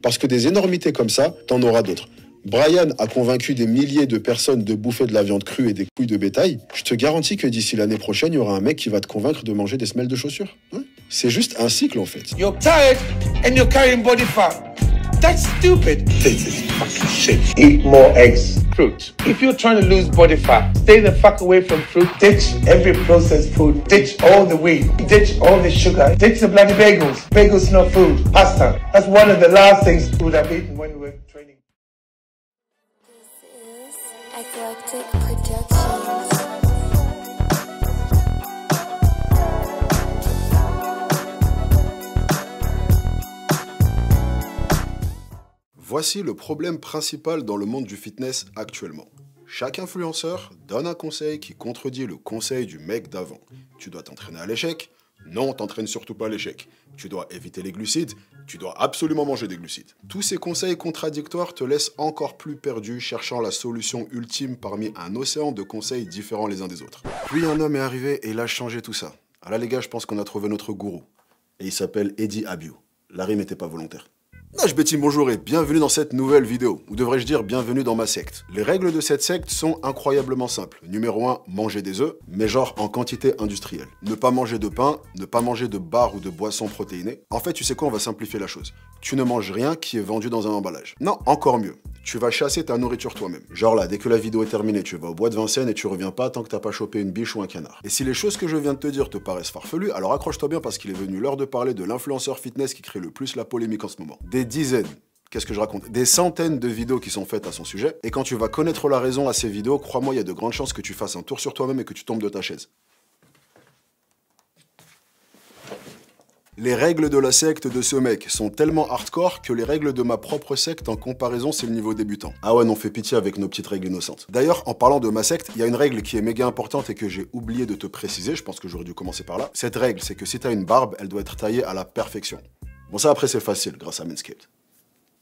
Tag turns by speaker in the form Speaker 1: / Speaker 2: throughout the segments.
Speaker 1: Parce que des énormités comme ça, t'en auras d'autres. Brian a convaincu des milliers de personnes de bouffer de la viande crue et des couilles de bétail. Je te garantis que d'ici l'année prochaine, il y aura un mec qui va te convaincre de manger des semelles de chaussures. Ouais. C'est juste un cycle en fait.
Speaker 2: You're tired and you're carrying body fat. That's stupid. This is fucking shit. Eat more eggs. Fruit. If you're trying to lose body fat, stay the fuck away from fruit. Ditch every processed food. Ditch all the wheat. Ditch all the sugar. Ditch the bloody bagels. Bagels not food. Pasta. That's one of the last things we would have eaten when we were training.
Speaker 3: This is Eclectic Productions.
Speaker 1: Voici le problème principal dans le monde du fitness actuellement. Chaque influenceur donne un conseil qui contredit le conseil du mec d'avant. Tu dois t'entraîner à l'échec? Non, t'entraînes surtout pas à l'échec. Tu dois éviter les glucides? Tu dois absolument manger des glucides. Tous ces conseils contradictoires te laissent encore plus perdu, cherchant la solution ultime parmi un océan de conseils différents les uns des autres. Puis un homme est arrivé et il a changé tout ça. Ah là les gars, je pense qu'on a trouvé notre gourou. Et il s'appelle Eddie Abiou. La rime n'était pas volontaire. Nage Betty, bonjour et bienvenue dans cette nouvelle vidéo, ou devrais-je dire bienvenue dans ma secte. Les règles de cette secte sont incroyablement simples. Numéro 1, manger des œufs, mais genre en quantité industrielle. Ne pas manger de pain, ne pas manger de barres ou de boissons protéinées. En fait, tu sais quoi, on va simplifier la chose. Tu ne manges rien qui est vendu dans un emballage. Non, encore mieux. Tu vas chasser ta nourriture toi-même. Genre là, dès que la vidéo est terminée, tu vas au bois de Vincennes et tu reviens pas tant que t'as pas chopé une biche ou un canard. Et si les choses que je viens de te dire te paraissent farfelues, alors accroche-toi bien parce qu'il est venu l'heure de parler de l'influenceur fitness qui crée le plus la polémique en ce moment. Des dizaines, qu'est-ce que je raconte? Des centaines de vidéos qui sont faites à son sujet, et quand tu vas connaître la raison à ces vidéos, crois-moi, il y a de grandes chances que tu fasses un tour sur toi-même et que tu tombes de ta chaise. Les règles de la secte de ce mec sont tellement hardcore que les règles de ma propre secte en comparaison c'est le niveau débutant. Ah ouais, non, fais pitié avec nos petites règles innocentes. D'ailleurs, en parlant de ma secte, il y a une règle qui est méga importante et que j'ai oublié de te préciser, je pense que j'aurais dû commencer par là. Cette règle, c'est que si t'as une barbe, elle doit être taillée à la perfection. Bon ça après c'est facile grâce à Manscaped.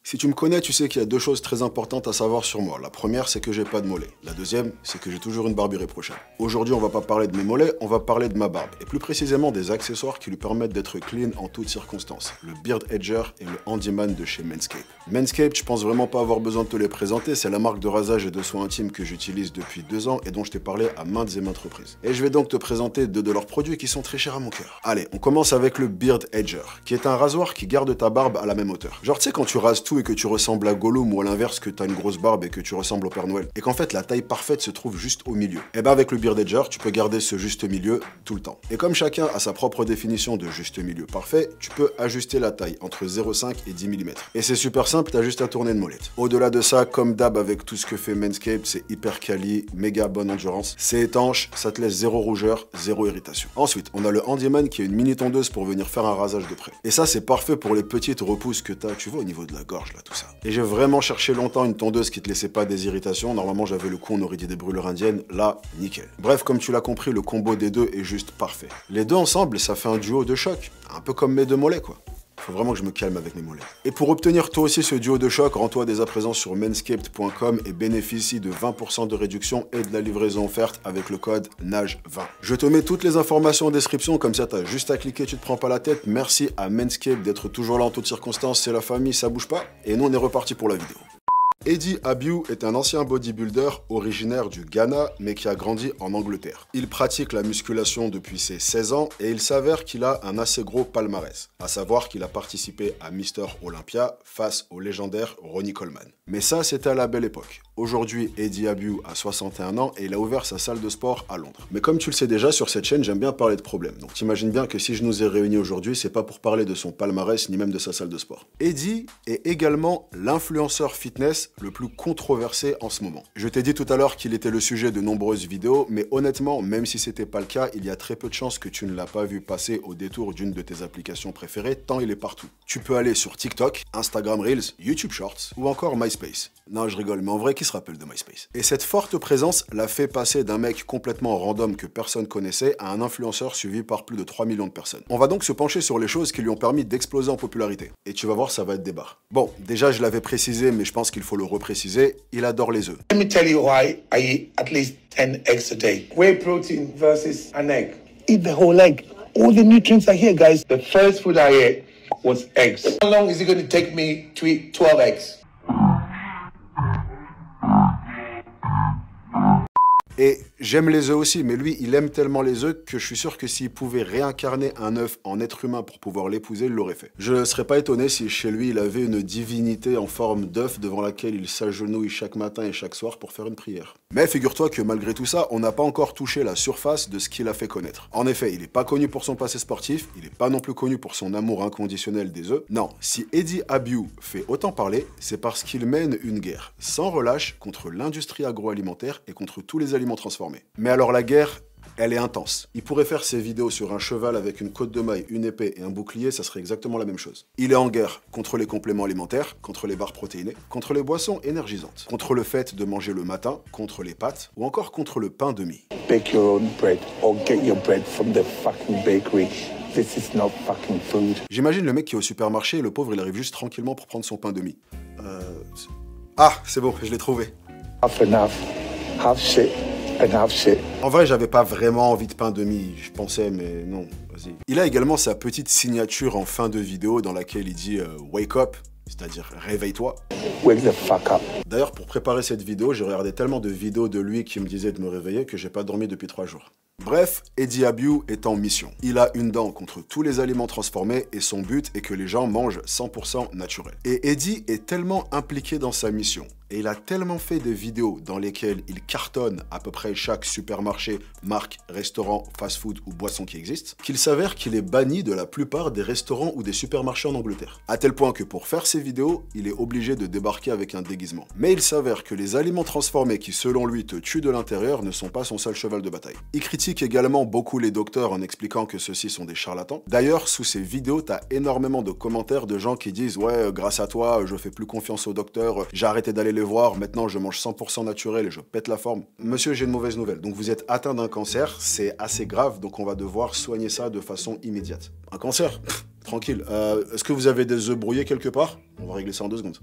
Speaker 1: Si tu me connais, tu sais qu'il y a deux choses très importantes à savoir sur moi. La première, c'est que j'ai pas de mollets. La deuxième, c'est que j'ai toujours une barbe irréprochable. Aujourd'hui, on va pas parler de mes mollets, on va parler de ma barbe. Et plus précisément des accessoires qui lui permettent d'être clean en toutes circonstances. Le Beard Edger et le Handyman de chez Manscaped. Manscaped, je pense vraiment pas avoir besoin de te les présenter. C'est la marque de rasage et de soins intimes que j'utilise depuis 2 ans et dont je t'ai parlé à maintes et maintes reprises. Et je vais donc te présenter deux de leurs produits qui sont très chers à mon cœur. Allez, on commence avec le Beard Edger, qui est un rasoir qui garde ta barbe à la même hauteur. Genre, tu sais, quand tu rases tout et que tu ressembles à Gollum ou à l'inverse que t'as une grosse barbe et que tu ressembles au Père Noël et qu'en fait la taille parfaite se trouve juste au milieu. Et bah avec le Beard Edger, tu peux garder ce juste milieu tout le temps. Et comme chacun a sa propre définition de juste milieu parfait, tu peux ajuster la taille entre 0,5 et 10 mm. Et c'est super simple, t'as juste à tourner une molette. Au-delà de ça, comme d'hab avec tout ce que fait Manscaped, c'est hyper quali, méga bonne endurance, c'est étanche, ça te laisse zéro rougeur, zéro irritation. Ensuite, on a le Handyman qui est une mini tondeuse pour venir faire un rasage de près. Et ça c'est parfait pour les petites repousses que t'as, tu vois au niveau de la gorge là, tout ça. Et j'ai vraiment cherché longtemps une tondeuse qui te laissait pas des irritations. Normalement, j'avais le coup, on aurait dit des brûlures indiennes. Là, nickel. Bref, comme tu l'as compris, le combo des deux est juste parfait. Les deux ensemble, ça fait un duo de choc. Un peu comme mes deux mollets, quoi. Faut vraiment que je me calme avec mes mollets. Et pour obtenir toi aussi ce duo de choc, rends-toi dès à présent sur manscaped.com et bénéficie de 20% de réduction et de la livraison offerte avec le code NAGE20. Je te mets toutes les informations en description, comme ça t'as juste à cliquer, tu te prends pas la tête. Merci à Manscaped d'être toujours là en toutes circonstances, c'est la famille, ça bouge pas. Et nous on est reparti pour la vidéo. Eddie Abiou est un ancien bodybuilder originaire du Ghana mais qui a grandi en Angleterre. Il pratique la musculation depuis ses 16 ans et il s'avère qu'il a un assez gros palmarès, à savoir qu'il a participé à Mister Olympia face au légendaire Ronnie Coleman. Mais ça c'était à la belle époque. Aujourd'hui, Eddie Abiou a 61 ans et il a ouvert sa salle de sport à Londres. Mais comme tu le sais déjà, sur cette chaîne, j'aime bien parler de problèmes. Donc t'imagines bien que si je nous ai réunis aujourd'hui, c'est pas pour parler de son palmarès ni même de sa salle de sport. Eddie est également l'influenceur fitness le plus controversé en ce moment. Je t'ai dit tout à l'heure qu'il était le sujet de nombreuses vidéos, mais honnêtement, même si c'était pas le cas, il y a très peu de chances que tu ne l'as pas vu passer au détour d'une de tes applications préférées, tant il est partout. Tu peux aller sur TikTok, Instagram Reels, YouTube Shorts ou encore MySpace. Non, je rigole, mais en vrai, qui se rappelle de MySpace? Et cette forte présence l'a fait passer d'un mec complètement random que personne connaissait à un influenceur suivi par plus de 3 millions de personnes. On va donc se pencher sur les choses qui lui ont permis d'exploser en popularité. Et tu vas voir, ça va être des barres. Bon, déjà, je l'avais précisé, mais je pense qu'il faut le repréciser, il adore les œufs.
Speaker 2: Let me tell you why I eat at least 10 eggs a day. Whey protein versus an egg. Eat the whole egg. All the nutrients are here, guys. The first food I ate was eggs. How long is it going to take me to eat 12 eggs?
Speaker 1: Et j'aime les œufs aussi, mais lui, il aime tellement les œufs que je suis sûr que s'il pouvait réincarner un œuf en être humain pour pouvoir l'épouser, il l'aurait fait. Je ne serais pas étonné si chez lui, il avait une divinité en forme d'œuf devant laquelle il s'agenouille chaque matin et chaque soir pour faire une prière. Mais figure-toi que malgré tout ça, on n'a pas encore touché la surface de ce qu'il a fait connaître. En effet, il n'est pas connu pour son passé sportif, il n'est pas non plus connu pour son amour inconditionnel des œufs. Non, si Eddie Abiou fait autant parler, c'est parce qu'il mène une guerre sans relâche contre l'industrie agroalimentaire et contre tous les aliments transformés. Mais alors la guerre, elle est intense. Il pourrait faire ses vidéos sur un cheval avec une côte de maille, une épée et un bouclier, ça serait exactement la même chose. Il est en guerre contre les compléments alimentaires, contre les barres protéinées, contre les boissons énergisantes, contre le fait de manger le matin, contre les pâtes ou encore contre le pain de mie.
Speaker 2: Bake your own bread or get your bread from the fucking bakery. This is not fucking food.
Speaker 1: J'imagine le mec qui est au supermarché et le pauvre il arrive juste tranquillement pour prendre son pain de mie. Ah, c'est bon, je l'ai trouvé.
Speaker 2: Half and half. Half shit and half shit.
Speaker 1: En vrai, j'avais pas vraiment envie de pain de mie, je pensais, mais non, vas-y. Il a également sa petite signature en fin de vidéo dans laquelle il dit wake up, c'est-à-dire réveille-toi.
Speaker 2: Wake the fuck up.
Speaker 1: D'ailleurs, pour préparer cette vidéo, j'ai regardé tellement de vidéos de lui qui me disaient de me réveiller que j'ai pas dormi depuis 3 jours. Bref, Eddie Abiou est en mission. Il a une dent contre tous les aliments transformés et son but est que les gens mangent 100% naturel. Et Eddie est tellement impliqué dans sa mission et il a tellement fait des vidéos dans lesquelles il cartonne à peu près chaque supermarché, marque, restaurant, fast-food ou boisson qui existe, qu'il s'avère qu'il est banni de la plupart des restaurants ou des supermarchés en Angleterre. À tel point que pour faire ses vidéos, il est obligé de débarquer avec un déguisement. Mais il s'avère que les aliments transformés qui selon lui te tuent de l'intérieur ne sont pas son seul cheval de bataille. Il critique également beaucoup les docteurs en expliquant que ceux-ci sont des charlatans. D'ailleurs, sous ses vidéos, t'as énormément de commentaires de gens qui disent « Ouais, grâce à toi, je fais plus confiance aux docteurs, j'ai arrêté d'aller les voir, maintenant je mange 100% naturel et je pète la forme. » Monsieur, j'ai une mauvaise nouvelle. Donc vous êtes atteint d'un cancer, c'est assez grave, donc on va devoir soigner ça de façon immédiate. Un cancer? Tranquille. Est-ce que vous avez des œufs brouillés quelque part? On va régler ça en 2 secondes.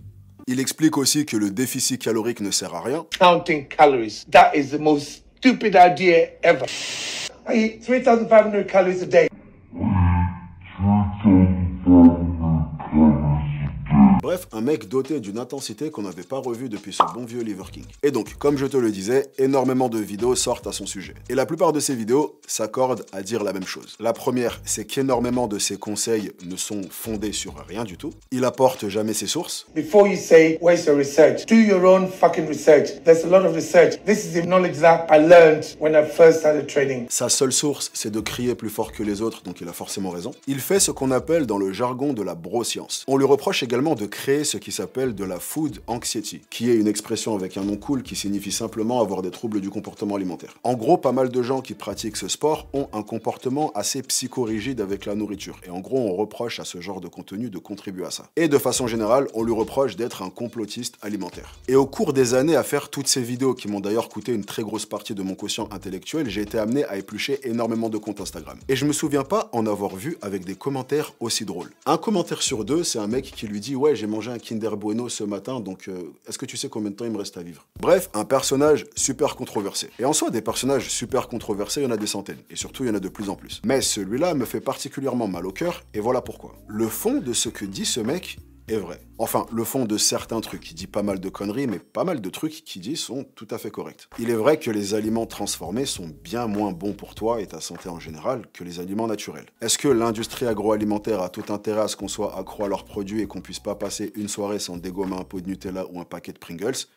Speaker 1: Il explique aussi que le déficit calorique ne sert à rien.
Speaker 2: Counting calories. That is the most stupid idea ever. I eat 3,500 calories a day.
Speaker 1: Bref, un mec doté d'une intensité qu'on n'avait pas revue depuis ce bon vieux Liver King. Et donc, comme je te le disais, énormément de vidéos sortent à son sujet. Et la plupart de ces vidéos s'accordent à dire la même chose. La première, c'est qu'énormément de ses conseils ne sont fondés sur rien du tout. Il apporte jamais ses sources.
Speaker 2: Before you say, where's your research? Do your own fucking research. There's a lot of research. This is the knowledge that I learned when I first started training.
Speaker 1: Sa seule source, c'est de crier plus fort que les autres, donc il a forcément raison. Il fait ce qu'on appelle dans le jargon de la broscience. On lui reproche également de créer ce qui s'appelle de la food anxiety, qui est une expression avec un nom cool qui signifie simplement avoir des troubles du comportement alimentaire. En gros, pas mal de gens qui pratiquent ce sport ont un comportement assez psychorigide avec la nourriture. Et en gros, on reproche à ce genre de contenu de contribuer à ça. Et de façon générale, on lui reproche d'être un complotiste alimentaire. Et au cours des années à faire toutes ces vidéos, qui m'ont d'ailleurs coûté une très grosse partie de mon quotient intellectuel, j'ai été amené à éplucher énormément de comptes Instagram. Et je me souviens pas en avoir vu avec des commentaires aussi drôles. Un commentaire sur 2, c'est un mec qui lui dit « Ouais, j'ai mangé un Kinder Bueno ce matin, donc est-ce que tu sais combien de temps il me reste à vivre ?» Bref, un personnage super controversé. Et en soi, des personnages super controversés, il y en a des centaines. Et surtout, il y en a de plus en plus. Mais celui-là me fait particulièrement mal au cœur, et voilà pourquoi. Le fond de ce que dit ce mec est vrai. Enfin, le fond de certains trucs. Il dit pas mal de conneries, mais pas mal de trucs qu'il dit sont tout à fait corrects. Il est vrai que les aliments transformés sont bien moins bons pour toi et ta santé en général que les aliments naturels. Est-ce que l'industrie agroalimentaire a tout intérêt à ce qu'on soit accro à leurs produits et qu'on puisse pas passer une soirée sans dégommer un pot de Nutella ou un paquet de Pringles?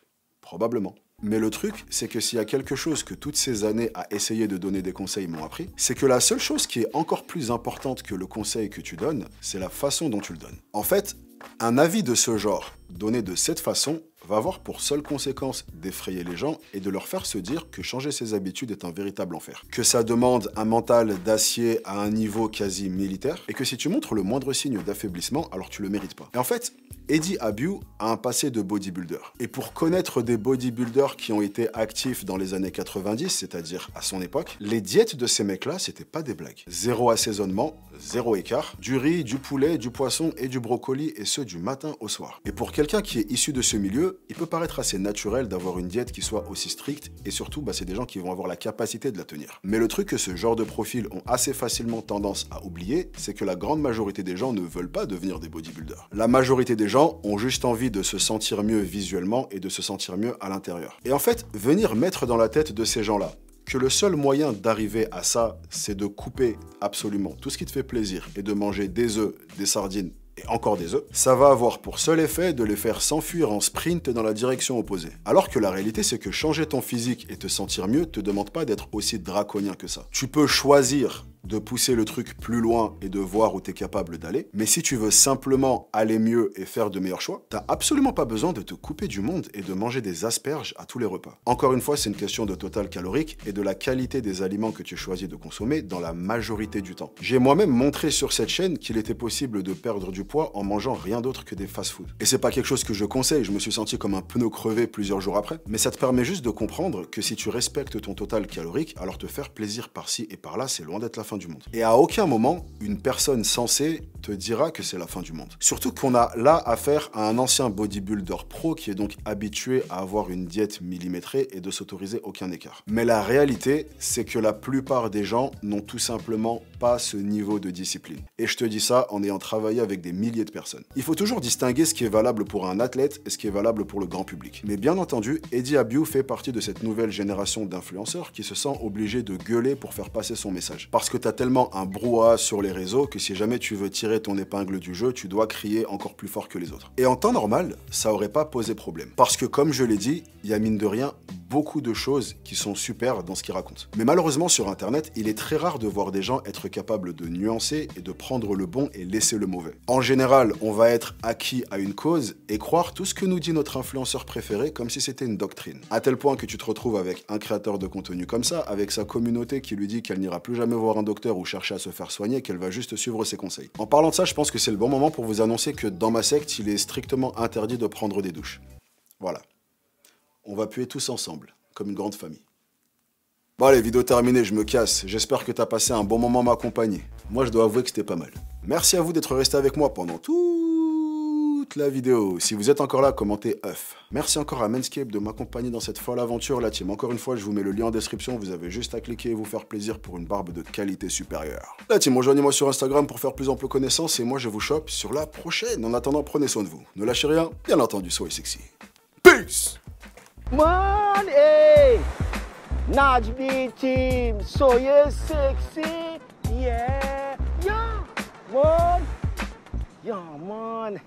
Speaker 1: Probablement. Mais le truc, c'est que s'il y a quelque chose que toutes ces années à essayer de donner des conseils m'ont appris, c'est que la seule chose qui est encore plus importante que le conseil que tu donnes, c'est la façon dont tu le donnes. En fait, un avis de ce genre, donné de cette façon, va avoir pour seule conséquence d'effrayer les gens et de leur faire se dire que changer ses habitudes est un véritable enfer. Que ça demande un mental d'acier à un niveau quasi militaire et que si tu montres le moindre signe d'affaiblissement, alors tu le mérites pas. Et en fait, Eddie Abiu a un passé de bodybuilder. Et pour connaître des bodybuilders qui ont été actifs dans les années 90, c'est-à-dire à son époque, les diètes de ces mecs-là, c'était pas des blagues. Zéro assaisonnement, zéro écart, du riz, du poulet, du poisson et du brocoli, et ce du matin au soir. Et pour quelqu'un qui est issu de ce milieu, il peut paraître assez naturel d'avoir une diète qui soit aussi stricte, et surtout, c'est des gens qui vont avoir la capacité de la tenir. Mais le truc que ce genre de profils ont assez facilement tendance à oublier, c'est que la grande majorité des gens ne veulent pas devenir des bodybuilders. La majorité des gens ont juste envie de se sentir mieux visuellement et de se sentir mieux à l'intérieur. Et en fait, venir mettre dans la tête de ces gens-là que le seul moyen d'arriver à ça, c'est de couper absolument tout ce qui te fait plaisir et de manger des œufs, des sardines et encore des œufs, ça va avoir pour seul effet de les faire s'enfuir en sprint dans la direction opposée. Alors que la réalité, c'est que changer ton physique et te sentir mieux te demande pas d'être aussi draconien que ça. Tu peux choisir de pousser le truc plus loin et de voir où tu es capable d'aller. Mais si tu veux simplement aller mieux et faire de meilleurs choix, t'as absolument pas besoin de te couper du monde et de manger des asperges à tous les repas. Encore une fois, c'est une question de total calorique et de la qualité des aliments que tu choisis de consommer dans la majorité du temps. J'ai moi-même montré sur cette chaîne qu'il était possible de perdre du poids en mangeant rien d'autre que des fast-food. Et c'est pas quelque chose que je conseille, je me suis senti comme un pneu crevé plusieurs jours après, mais ça te permet juste de comprendre que si tu respectes ton total calorique, alors te faire plaisir par-ci et par-là, c'est loin d'être la fin du monde. Et à aucun moment, une personne sensée te dira que c'est la fin du monde. Surtout qu'on a là affaire à un ancien bodybuilder pro qui est donc habitué à avoir une diète millimétrée et de s'autoriser aucun écart. Mais la réalité, c'est que la plupart des gens n'ont tout simplement pas ce niveau de discipline. Et je te dis ça en ayant travaillé avec des milliers de personnes. Il faut toujours distinguer ce qui est valable pour un athlète et ce qui est valable pour le grand public. Mais bien entendu, Eddie Abiu fait partie de cette nouvelle génération d'influenceurs qui se sent obligé de gueuler pour faire passer son message. Parce que t'as tellement un brouhaha sur les réseaux que si jamais tu veux tirer ton épingle du jeu, tu dois crier encore plus fort que les autres. Et en temps normal, ça aurait pas posé problème. Parce que comme je l'ai dit, il y a mine de rien beaucoup de choses qui sont super dans ce qu'il raconte. Mais malheureusement sur internet, il est très rare de voir des gens être capables de nuancer et de prendre le bon et laisser le mauvais. En général, on va être acquis à une cause et croire tout ce que nous dit notre influenceur préféré comme si c'était une doctrine. À tel point que tu te retrouves avec un créateur de contenu comme ça, avec sa communauté qui lui dit qu'elle n'ira plus jamais voir un docteur ou chercher à se faire soigner, qu'elle va juste suivre ses conseils. En parlant de ça, je pense que c'est le bon moment pour vous annoncer que dans ma secte, il est strictement interdit de prendre des douches. Voilà. On va puer tous ensemble, comme une grande famille. Bon allez, vidéo terminée, je me casse. J'espère que t'as passé un bon moment à m'accompagner. Moi, je dois avouer que c'était pas mal. Merci à vous d'être resté avec moi pendant toute la vidéo. Si vous êtes encore là, commentez œuf. Merci encore à Manscaped de m'accompagner dans cette folle aventure, la team. Encore une fois, je vous mets le lien en description. Vous avez juste à cliquer et vous faire plaisir pour une barbe de qualité supérieure. La team, rejoignez-moi sur Instagram pour faire plus ample connaissance et moi, je vous chope sur la prochaine. En attendant, prenez soin de vous. Ne lâchez rien. Bien entendu, soyez sexy. Peace!
Speaker 4: Money, Naj B team, so you're sexy, yeah, man, yeah, man.